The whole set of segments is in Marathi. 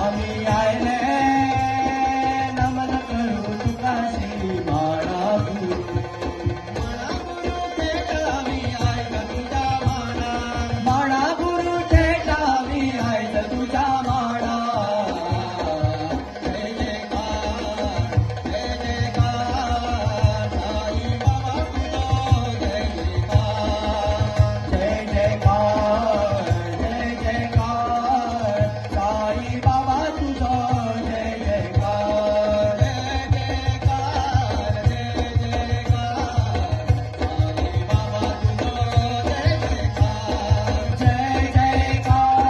आम्ही आयले नमन करू तुकाशी बाळापूर थेट आम्ही आयत तुझ्या माना बाळापूर थेट आम्ही आयत तुझ्या माना जय जयकार जय जयकार साई बाबा तुझो जय जयकार जय जयकार जय जयकार साई बाबा तुझो जय जयकार जय जयकार जय जयकार साई बाबा तुझो जय जयकार जय जयकार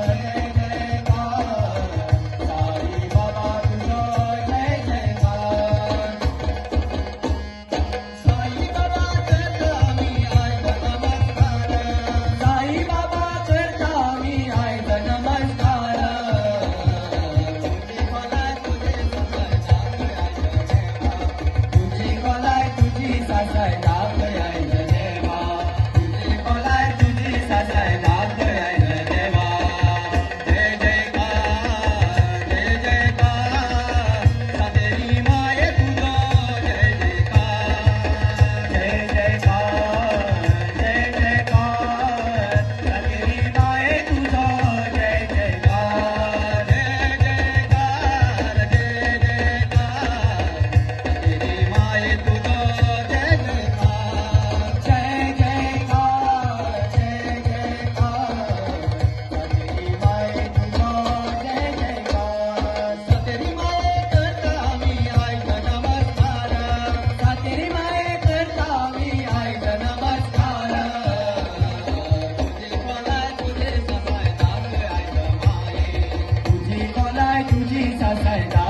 जय जयकार साई बाबा तुझो जय जयकार साई बाबा करता मी आयत नमस्कार साई बाबा करता मी आयत नमस्कार तुझी कोलाय तुझी सासाय दाख आयत देवा तुझी कोलाय तुझी सासाय दाख आयत देवा जय जयकार जय जयकार सातेरी माये तुझो जय जयकार जय जयकार जय जयकार सातेरी माये तुझो जय जयकार जय जयकार जय जयकार सातेरी माये तुझो जय जयकार जय जयकार जय जयकार सातेरी माये तुझो जय जयकार सातेरी माये करता मी आयत नमस्कार सातेरी माये करता मी आयत नमस्कार तुझी कोलाय तुझी सासाय दाख आयत माये तुझी कोलाय तुझी सासाय दाख